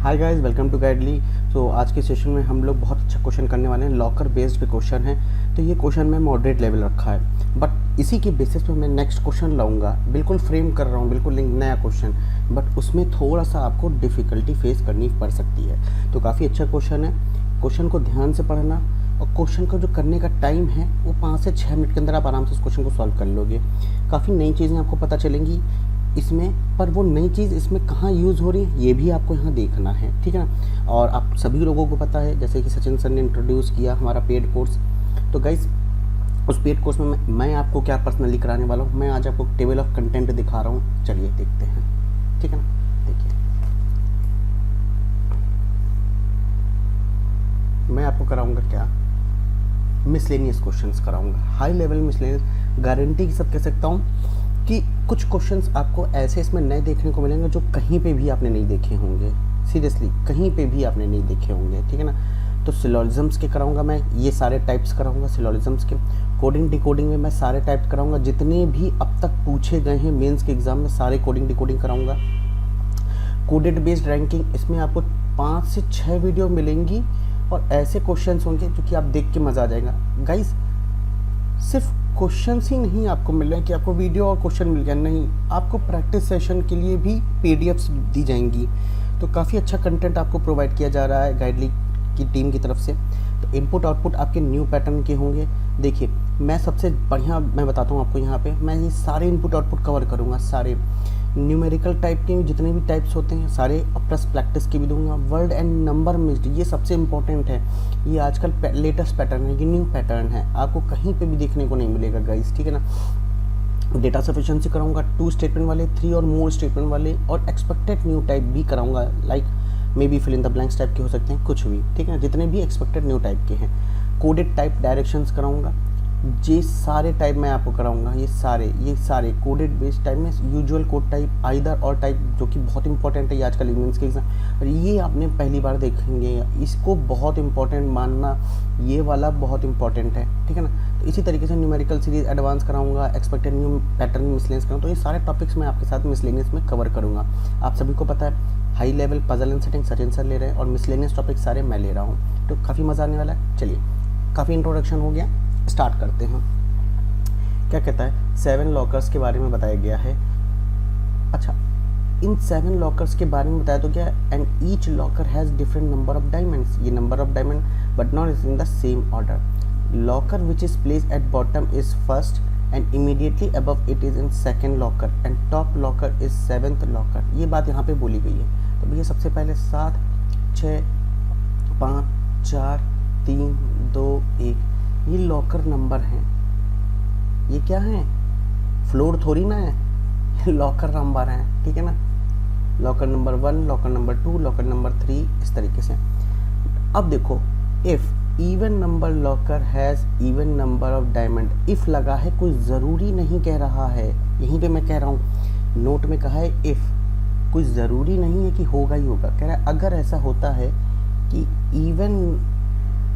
Hi guys, welcome to Guidely. तो आज के सेशन में हम लोग बहुत अच्छा क्वेश्चन करने वाले हैं। लॉकर बेस्ड पे क्वेश्चन है, तो ये क्वेश्चन में मॉडरेट लेवल रखा है, बट इसी के बेसिस पे मैं नेक्स्ट क्वेश्चन लाऊंगा। बिल्कुल फ्रेम कर रहा हूँ, बिल्कुल नया क्वेश्चन, बट उसमें थोड़ा सा आपको डिफ़िकल्टी फेस करनी पड़ सकती है। तो काफ़ी अच्छा क्वेश्चन है, क्वेश्चन को ध्यान से पढ़ना, और क्वेश्चन का जो करने का टाइम है वो 5 से 6 मिनट के अंदर आप आराम से इस क्वेश्चन को सॉल्व कर लोगे। काफ़ी नई चीज़ें आपको पता चलेंगी इसमें, पर वो नई चीज़ इसमें कहाँ यूज़ हो रही है ये भी आपको यहाँ देखना है, ठीक है ना। और आप सभी लोगों को पता है, जैसे कि सचिन सर ने इंट्रोड्यूस किया हमारा पेड कोर्स, तो गाइस उस पेड कोर्स में मैं आपको क्या पर्सनली कराने वाला हूँ, मैं आज आपको टेबल ऑफ कंटेंट दिखा रहा हूँ। चलिए देखते हैं, ठीक है ना। देखिए, मैं आपको कराऊंगा क्या, मिसलेनियस क्वेश्चंस कराऊंगा, हाई लेवल मिसलेनियस। गारंटी के साथ कह सकता हूँ कि कुछ क्वेश्चंस आपको ऐसे इसमें नए देखने को मिलेंगे जो कहीं पे भी आपने नहीं देखे होंगे। सीरियसली कहीं पे भी आपने नहीं देखे होंगे, ठीक है ना। तो सिलोजिज्म्स के कराऊंगा मैं, ये सारे टाइप्स कराऊंगा सिलोजिज्म्स के। कोडिंग डिकोडिंग में मैं सारे टाइप्स कराऊंगा, जितने भी अब तक पूछे गए हैं मेंस के एग्जाम में, सारे कोडिंग डिकोडिंग कराऊंगा। कोडेड बेस्ड रैंकिंग, इसमें आपको 5 से 6 वीडियो मिलेंगी और ऐसे क्वेश्चंस होंगे जो कि आप देख के मज़ा आ जाएगा। गाइस सिर्फ क्वेश्चंस ही नहीं आपको मिल रहे हैं कि आपको वीडियो और क्वेश्चन मिल गया, नहीं, आपको प्रैक्टिस सेशन के लिए भी पीडीएफ्स दी जाएंगी। तो काफ़ी अच्छा कंटेंट आपको प्रोवाइड किया जा रहा है गाइडली की टीम की तरफ से। तो इनपुट आउटपुट आपके न्यू पैटर्न के होंगे। देखिए, मैं सबसे बढ़िया मैं बताता हूँ आपको, यहाँ पे मैं ये सारे इनपुट आउटपुट कवर करूँगा, सारे न्यूमेरिकल टाइप के जितने भी टाइप्स होते हैं सारे, प्लस प्रैक्टिस के भी दूंगा। वर्ड एंड नंबर मिक्स्ड, ये सबसे इम्पोर्टेंट है, ये आजकल लेटेस्ट पैटर्न है, ये न्यू पैटर्न है, आपको कहीं पे भी देखने को नहीं मिलेगा गाइस, ठीक है ना। डेटा सफिशिएंसी कराऊंगा, 2 स्टेटमेंट वाले, 3 और मोर स्टेटमेंट वाले, और एक्सपेक्टेड न्यू टाइप भी कराऊंगा, like maybe fill in the blanks type के हो सकते हैं, कुछ भी, ठीक है ना, जितने भी एक्सपेक्टेड न्यू टाइप के हैं। कोडेड टाइप डायरेक्शंस कराऊंगा, ये सारे टाइप मैं आपको कराऊंगा, ये सारे कोडेड बेस्ड टाइप में यूजुअल कोड टाइप, आइदर और टाइप, जो कि बहुत इंपॉर्टेंट है ये आजकल इवेंट्स के एग्जाम, और ये आपने पहली बार देखेंगे, इसको बहुत इंपॉर्टेंट मानना, ये वाला बहुत इंपॉर्टेंट है, ठीक है ना। तो इसी तरीके से न्यूमेरिकल सीरीज एडवांस कराऊंगा, एक्सपेक्टेड न्यू पैटर्न मिसलेनियस कराऊंगा। तो ये सारे टॉपिक्स मैं आपके साथ मिसलेनियस में कवर करूँगा। आप सभी को पता है high level puzzle and setting Sachin sir ले रहे हैं और मिसलेनियस टॉपिक सारे मैं ले रहा हूँ, तो काफ़ी मज़ा आने वाला है। चलिए, काफ़ी इंट्रोडक्शन हो गया, स्टार्ट करते हैं। क्या कहता है, 7 लॉकर्स के बारे में बताया गया है। अच्छा, इन 7 लॉकर्स के बारे में बताया तो क्या, and each locker has different number of diamonds, ये number of diamond but not is in the same order. Locker which is placed at bottom is first and immediately above it is in second locker, and top locker is 7th locker. ये बात यहाँ पे बोली गई है। तो भैया सबसे पहले 7 6 5 4 3 2 1 ये लॉकर नंबर हैं। ये क्या है, फ्लोर थोड़ी ना है, लॉकर नंबर है, ठीक है ना। Locker number 1, locker number 2, locker number 3, इस तरीके से। अब देखो, if even number locker has even number of diamond, if लगा है, कोई ज़रूरी नहीं कह रहा है, यहीं पे मैं कह रहा हूँ, नोट में कहा है इफ, कोई ज़रूरी नहीं है कि होगा ही होगा, कह रहा है अगर ऐसा होता है कि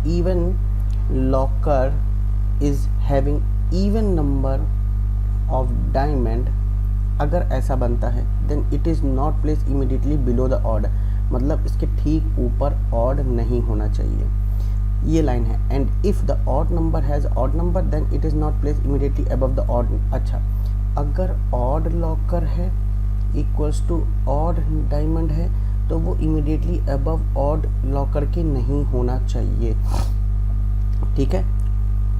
even locker is having even number of diamond, अगर ऐसा बनता है, then it is not place immediately below the odd, मतलब इसके ठीक ऊपर ऑड नहीं होना चाहिए, ये लाइन है। And if the odd number has odd number then it is not place immediately above the odd. अच्छा, अगर ऑड लॉकर है इक्वल्स टू ऑड डायमंड है, तो वो इमीडिएटली अबव ऑड लॉकर के नहीं होना चाहिए, ठीक है।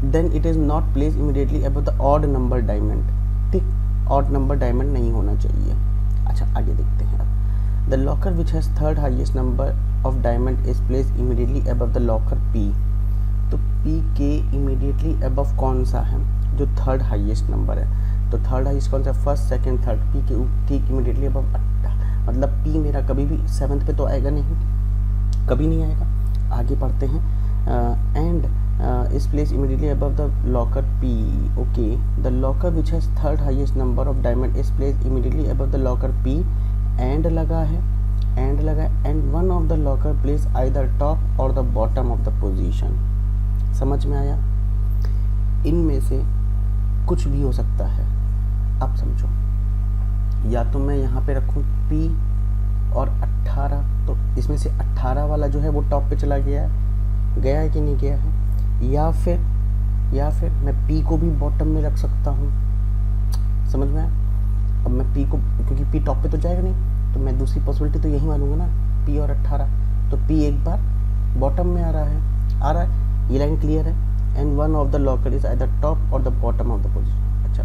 Then it is not place immediately above the odd number diamond, ठीक, ऑड नंबर डायमंड नहीं होना चाहिए। अच्छा, आगे देखते हैं अब। The locker which has third highest number of diamond is place immediately above the locker P. तो पी के इमीडिएटली अबव कौन सा है, जो थर्ड हाईएस्ट नंबर है। तो थर्ड हाईएस्ट कौन सा, फर्स्ट सेकेंड थर्ड, पी के ठीक इमीडिएटली अबव, मतलब पी मेरा कभी भी 7th पे तो आएगा नहीं, कभी नहीं आएगा। आगे पढ़ते हैं, and is placed immediately above the locker P. Okay, the locker which has third highest number of diamond is placed immediately above the locker P. And लगा है, and one of the locker placed either top or the bottom of the position. समझ में आया? इनमें से कुछ भी हो सकता है, अब समझो, या तो मैं यहाँ पे रखूँ P और 18, तो इसमें से 18 वाला जो है वो टॉप पे चला गया है कि नहीं गया है, या फिर मैं P को भी बॉटम में रख सकता हूँ। समझ में आया? अब मैं P को, क्योंकि P टॉप पे तो जाएगा नहीं, तो मैं दूसरी पॉसिबिलिटी तो यही मानूंगा ना, P और 18, तो P एक बार बॉटम में आ रहा है, ये लाइन क्लियर है। And one of the locker is either top or the bottom of the position. अच्छा,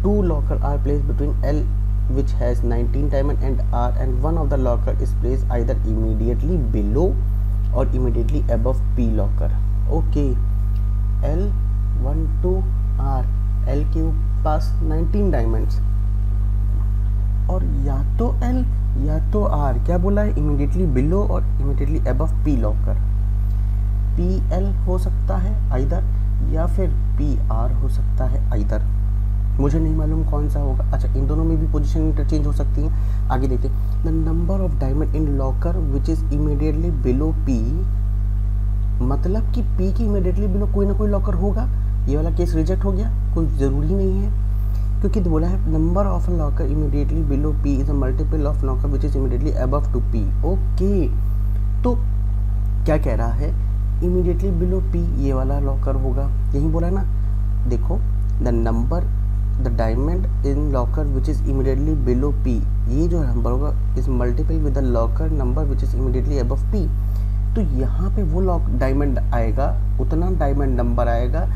2 locker are placed between L which has 19 diamond and R, and one of the locker is placed either immediately below or immediately above P locker. Okay, L 1 2 R, L के पास 19 diamonds, और या तो L या तो R, क्या बोला है, immediately below और immediately above P locker. PL हो सकता है आइदर, या फिर PR हो सकता है आइदर, मुझे नहीं मालूम कौन सा होगा। अच्छा, इन दोनों में भी पोजीशन इंटरचेंज हो सकती है। आगे देखते हैं, the number of diamond in locker which is immediately below P, मतलब कि P के इमीडिएटली बिलो कोई ना कोई लॉकर होगा। ये वाला केस रिजेक्ट हो गया, कोई ज़रूरी नहीं है, क्योंकि तो बोला है number of locker immediately below P is a multiple of locker which is immediately above to P। Okay, तो क्या कह रहा है, इमीडिएटली बिलो P ये वाला लॉकर होगा, यही बोला ना। देखो, the diamond in locker which is immediately below P, ये जो नंबर होगा is multiple with the locker number which is immediately above P। तो यहाँ पे वो डायमंड आएगा, उतना डायमंड नंबर आएगा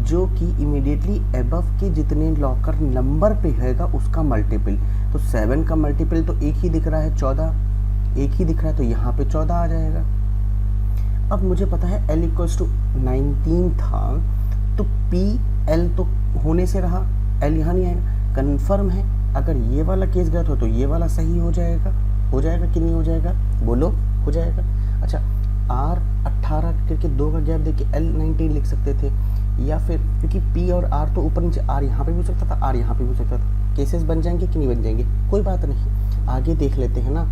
जो कि इमीडिएटली अबव के जितने लॉकर नंबर पे रहेगा उसका मल्टीपल। तो 7 का मल्टीपल तो एक ही दिख रहा है, 14 एक ही दिख रहा है, तो यहाँ पे 14 आ जाएगा। अब मुझे पता है L इक्वल्स टू 19 था, तो PL तो होने से रहा, L यहाँ नहीं आएगा, कन्फर्म है। अगर ये वाला केस गलत हो तो ये वाला सही हो जाएगा कि नहीं हो जाएगा, बोलो, हो जाएगा। अच्छा, R 18 करके 2 का गैप देके L 19 लिख सकते थे, या फिर क्योंकि P और R तो ऊपर नीचे, R यहाँ पे भी हो सकता था, R यहाँ पे भी हो सकता था। केसेस बन जाएंगे कि नहीं बन जाएंगे, कोई बात नहीं, आगे देख लेते हैं ना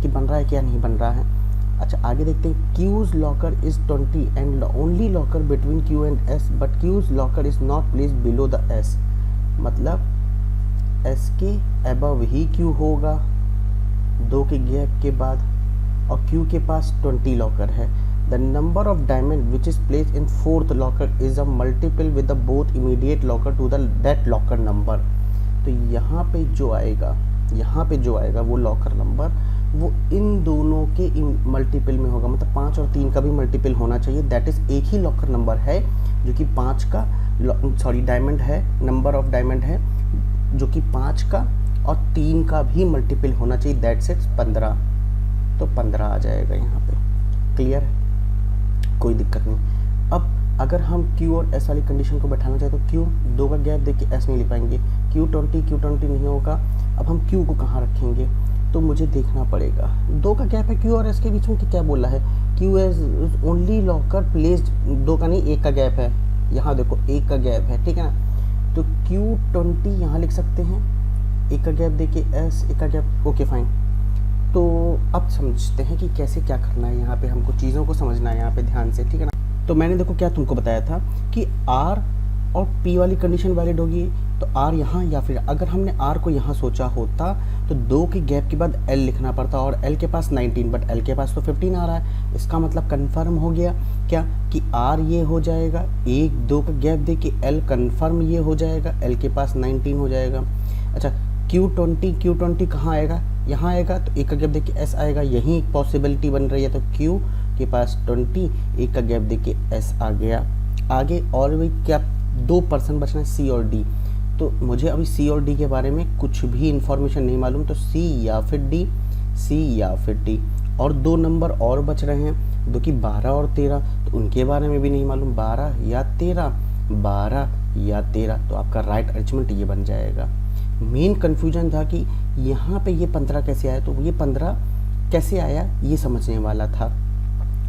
कि बन रहा है क्या नहीं बन रहा है। अच्छा, आगे देखते हैं, Q's locker is 20 and only locker between Q and S, but Q's locker is not placed below the S, मतलब S के अबव ही Q होगा 2 के गैप के बाद, और Q के पास 20 लॉकर है। The number of diamond which is place in 4th locker is a multiple with the both immediate locker to the that locker number. तो यहाँ पे जो आएगा वो लॉकर नंबर वो इन दोनों के मल्टीपल में होगा, मतलब 5 और 3 का भी मल्टीपल होना चाहिए। दैट इज एक ही लॉकर नंबर है जो कि 5 का डायमंड है, नंबर ऑफ डायमंड है जो कि 5 का और 3 का भी मल्टीपल होना चाहिए, दैट्स इट्स 15। तो 15 आ जाएगा यहाँ पे, क्लियर है, कोई दिक्कत नहीं। अब अगर हम Q और S वाली कंडीशन को बैठाना चाहे तो Q 2 का गैप देख के S नहीं लिख पाएंगे, Q20 नहीं होगा। अब हम Q को कहाँ रखेंगे, तो मुझे देखना पड़ेगा। 2 का गैप है Q और S के बीच में, कि क्या बोला है, Q is only locker placed, 2 का नहीं 1 का गैप है, यहाँ देखो 1 का गैप है, ठीक है ना। तो Q20 यहाँ लिख सकते हैं, 1 का गैप देके S, 1 का गैप, ओके फाइन। तो अब समझते हैं कि कैसे क्या करना है, यहाँ पे हमको चीज़ों को समझना है यहाँ पे ध्यान से, ठीक है ना। तो मैंने देखो क्या तुमको बताया था कि R और P वाली कंडीशन वैलिड होगी, तो R यहाँ, या फिर अगर हमने R को यहाँ सोचा होता तो 2 के गैप के बाद L लिखना पड़ता, और L के पास 19 बट L के पास तो 15 आ रहा है। इसका मतलब कंफर्म हो गया क्या कि R ये हो जाएगा, 1-2 का गैप दे के L कंफर्म ये हो जाएगा, L के पास 19 हो जाएगा। अच्छा, Q20 कहाँ आएगा, यहाँ आएगा, तो 1 का गैप दे के S आएगा, यही एक पॉसिबिलिटी बन रही है। तो Q के पास 20, 1 का गैप दे के S आ गया। आगे और भी क्या 2% बचना है, C और D। तो मुझे अभी C और D के बारे में कुछ भी इंफॉर्मेशन नहीं मालूम, तो C या फिर D। और 2 नंबर और बच रहे हैं जो कि 12 और 13, तो उनके बारे में भी नहीं मालूम, 12 या 13। तो आपका राइट अरेंजमेंट ये बन जाएगा। मेन कन्फ्यूजन था कि यहाँ पे ये 15 कैसे आया, तो ये 15 कैसे आया ये समझने वाला था।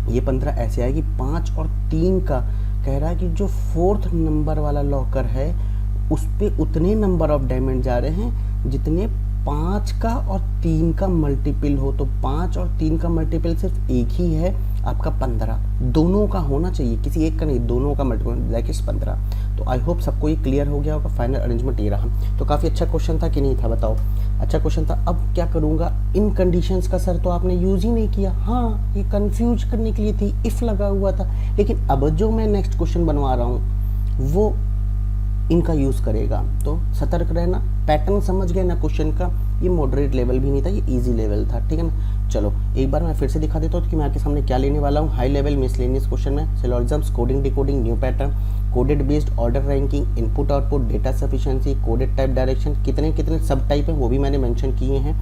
ये 15 ऐसे आया कि 5 और 3 का कह रहा है कि जो 4th नंबर वाला लॉकर है उस पे उतने नंबर ऑफ डायमंड जा रहे हैं जितने 5 का और 3 का मल्टीपल हो, तो 5 और 3 का मल्टीपल सिर्फ एक ही है आपका 15, दोनों का होना चाहिए, किसी एक का नहीं, दोनों का मल्टीपल दैट इज 15। तो आई होप सबको ये क्लियर हो गया होगा। फाइनल अरेंजमेंट ये रहा। तो काफ़ी अच्छा क्वेश्चन था कि नहीं था बताओ? अच्छा क्वेश्चन था। अब क्या करूँगा, इन कंडीशंस का सर तो आपने यूज़ ही नहीं किया। हाँ, ये कंफ्यूज करने के लिए थी, इफ़ लगा हुआ था, लेकिन अब जो मैं नेक्स्ट क्वेश्चन बनवा रहा हूँ वो इनका यूज़ करेगा। तो सतर्क रहना। पैटर्न समझ गए ना क्वेश्चन का? ये मॉडरेट लेवल भी नहीं था, ये इजी लेवल था, ठीक है ना। चलो एक बार मैं फिर से दिखा देता हूँ कि मैं आपके सामने क्या लेने वाला हूँ। हाई लेवल मिसलेनियस क्वेश्चन में syllogisms, coding decoding, new pattern, coded based order ranking, input output, data sufficiency, coded type direction, कितने कितने सब टाइप हैं वो भी मैंने मेंशन किए हैं।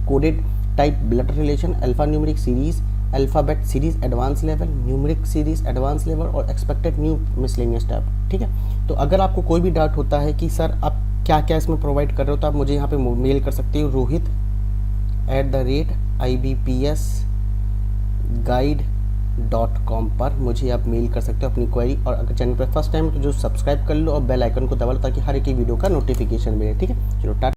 Coded type blood relation, alpha numeric series, alphabet series advance level, numeric series advance level और एक्सपेक्टेड न्यू मिसलेनियस टाइप, ठीक है। तो अगर आपको कोई भी डाउट होता है कि सर आप क्या क्या इसमें प्रोवाइड कर रहे हो, तो आप मुझे यहाँ पे मेल कर सकते हो rohit@ibpsguide.com पर मुझे आप मेल कर सकते हो अपनी क्वेरी। और अगर चैनल पर फर्स्ट टाइम तो जो सब्सक्राइब कर लो और बेल आइकन को दबा लो ताकि हर एक वीडियो का नोटिफिकेशन मिले, ठीक है। चलो टाटा।